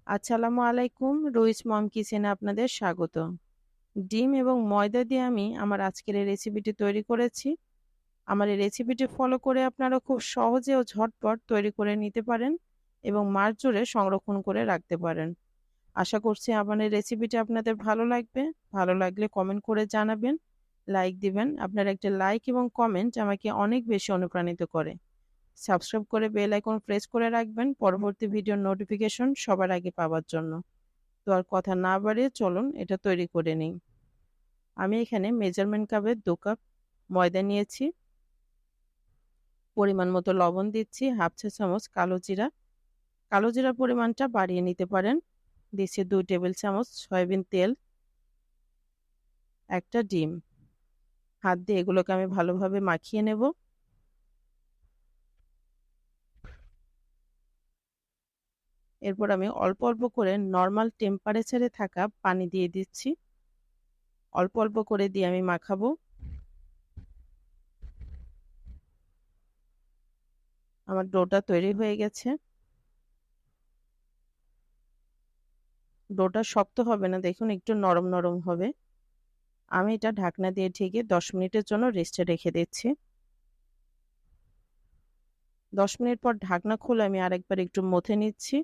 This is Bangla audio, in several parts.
আসসালামু আলাইকুম, রুহিস মম কিচেনে আপনাদের স্বাগত। ডিম এবং ময়দা দিয়ে আমি আমার আজকের এই রেসিপিটি তৈরি করেছি। আমার এই রেসিপিটি ফলো করে আপনারা খুব সহজে ও ঝটপট তৈরি করে নিতে পারেন এবং মাস জুড়ে সংরক্ষণ করে রাখতে পারেন। আশা করছি আমার এই রেসিপিটি আপনাদের ভালো লাগবে। ভালো লাগলে কমেন্ট করে জানাবেন, লাইক দিবেন। আপনার একটা লাইক এবং কমেন্ট আমাকে অনেক বেশি অনুপ্রাণিত করে। সাবস্ক্রাইব করে বেল আইকন প্রেস করে রাখবেন পরবর্তী ভিডিওর নোটিফিকেশন সবার আগে পাওয়ার জন্য। তো আর কথা না বাড়িয়ে চলুন এটা তৈরি করে নিই। আমি এখানে মেজারমেন্ট কাপে 2 কাপ ময়দা নিয়েছি। পরিমাণ মতো লবণ দিচ্ছি, হাফ চা চামচ কালো জিরা। কালো জিরার পরিমাণটা বাড়িয়ে নিতে পারেন। দিচ্ছি 2 টেবিল চামচ সয়াবিন তেল, একটা ডিম। হাত দিয়ে এগুলোকে আমি ভালোভাবে মাখিয়ে নেব। এরপর আমি অল্প অল্প করে নর্মাল টেম্পারেচারে থাকা পানি দিয়ে দিচ্ছি। অল্প অল্প করে দিয়ে আমি মাখাবো। আমার ডোটা তৈরি হয়ে গেছে। ডোটা শক্ত হবে না, দেখুন একটু নরম নরম হবে। আমি এটা ঢাকনা দিয়ে ঢেকে 10 মিনিটের জন্য রেস্টে রেখে দিচ্ছি। 10 মিনিট পর ঢাকনা খুলে আমি আরেকবার একটু মথে নিচ্ছি।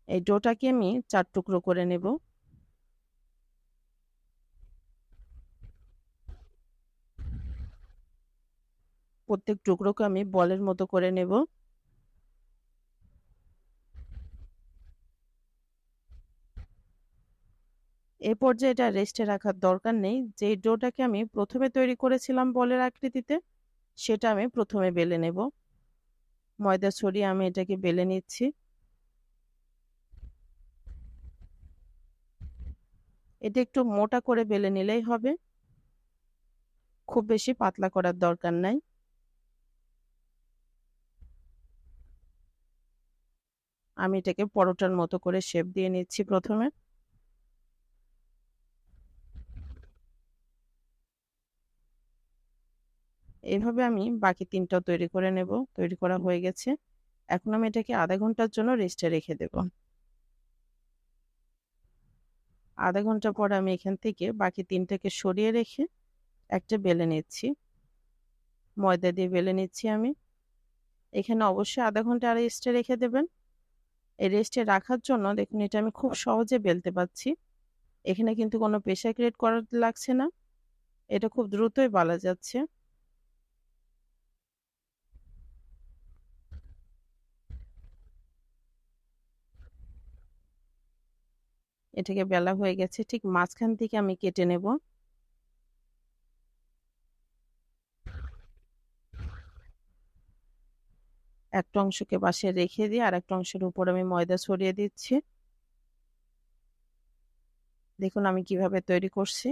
এই ডোটাকে আমি 4 টুকরো করে নেব। প্রত্যেক টুকরোকে আমি বলের মতো করে নেব। এই পর্যায়ে এটা রেস্টে রাখার দরকার নেই। যে ডোটাকে আমি প্রথমে তৈরি করেছিলাম বলের আকৃতিতে, সেটা আমি প্রথমে বেলে নেব। ময়দা ছড়িয়ে আমি এটাকে বেলে নিচ্ছি। এটা একটু মোটা করে বেলে নিলেই হবে, খুব বেশি পাতলা করার দরকার নাই। আমি এটাকে পরোটার মতো করে শেপ দিয়ে নিচ্ছি প্রথমে। এভাবে আমি বাকি 3টাও তৈরি করে নেব। তৈরি করা হয়ে গেছে। এখন আমি এটাকে আধা ঘন্টার জন্য রেস্টে রেখে দেব। আধা ঘন্টা পর আমি এখান থেকে বাকি 3টাকে সরিয়ে রেখে একটা বেলে নিচ্ছি। ময়দা দিয়ে বেলে নিচ্ছি আমি। এখানে অবশ্যই আধা ঘন্টা রেস্টে রেখে দেবেন। এই রেস্টে রাখার জন্য দেখুন এটা আমি খুব সহজে বেলতে পারছি। এখানে কিন্তু কোনো প্রেসার ক্রিয়েট করা লাগছে না। এটা খুব দ্রুতই বালা যাচ্ছে। এটাকে বেলা হয়ে গেছে, ঠিক মাঝখান থেকে আমি কেটে নেব। একটা অংশকে পাশে রেখে দিয়ে আর একটা অংশের উপর আমি ময়দা ছড়িয়ে দিচ্ছি। দেখুন আমি কিভাবে তৈরি করছি।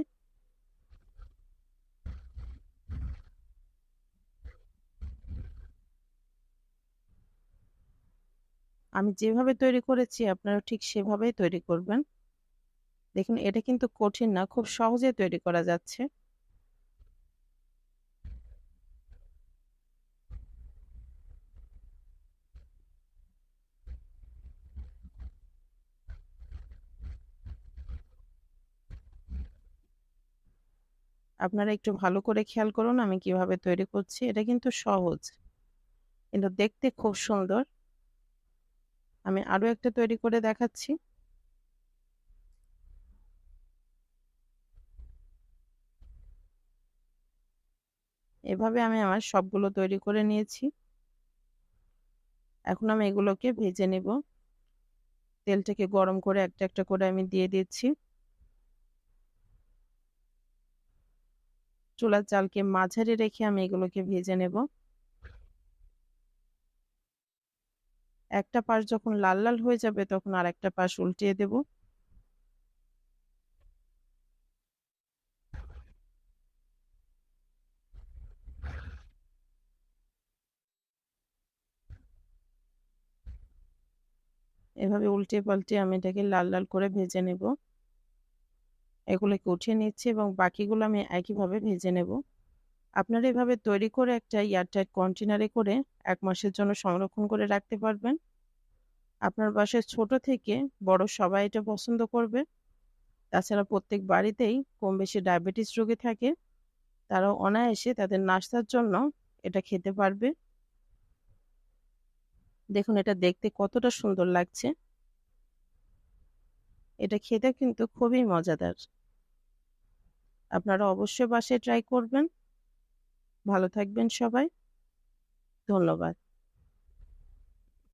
আমি যেভাবে তৈরি করেছি আপনারা ঠিক সেভাবেই তৈরি করবেন। দেখুন এটা কিন্তু কঠিন না, খুব সহজে তৈরি করা যাচ্ছে। আপনারা একটু ভালো করে খেয়াল করুন আমি কিভাবে তৈরি করছি। এটা কিন্তু সহজ, কিন্তু দেখতে খুব সুন্দর। আমি আরো একটা তৈরি করে দেখাচ্ছি। এভাবে আমি আমার সবগুলো তৈরি করে নিয়েছি। এখন আমি এগুলোকে ভেজে নেব। তেলটাকে গরম করে একটা একটা করে আমি দিয়ে দিচ্ছি। চুলার জালকে মাঝারি রেখে আমি এগুলোকে ভেজে নেব। একটা পাশ যখন লাল লাল হয়ে যাবে তখন আর একটা পাশ উল্টিয়ে দেব। এভাবে উল্টে পাল্টে আমি এটাকে লাল লাল করে ভেজে নেব। এগুলোকে উঠিয়ে নিচ্ছি এবং বাকিগুলো আমি একইভাবে ভেজে নেব। আপনারা এভাবে তৈরি করে একটা এয়ারটাইট কন্টেনারে করে ১ মাসের জন্য সংরক্ষণ করে রাখতে পারবেন। আপনার বাসায় ছোট থেকে বড় সবাই এটা পছন্দ করবে। তাছাড়া প্রত্যেক বাড়িতেই কম বেশি ডায়াবেটিস রোগী থাকে। তারাও অনায়াসে তাদের নাস্তার জন্য এটা খেতে পারবে। দেখুন এটা দেখতে কতটা সুন্দর লাগছে। এটা খেতে কিন্তু খুবই মজাদার। আপনারা অবশ্যই বাসায় ট্রাই করবেন। ভালো থাকবেন সবাই। ধন্যবাদ।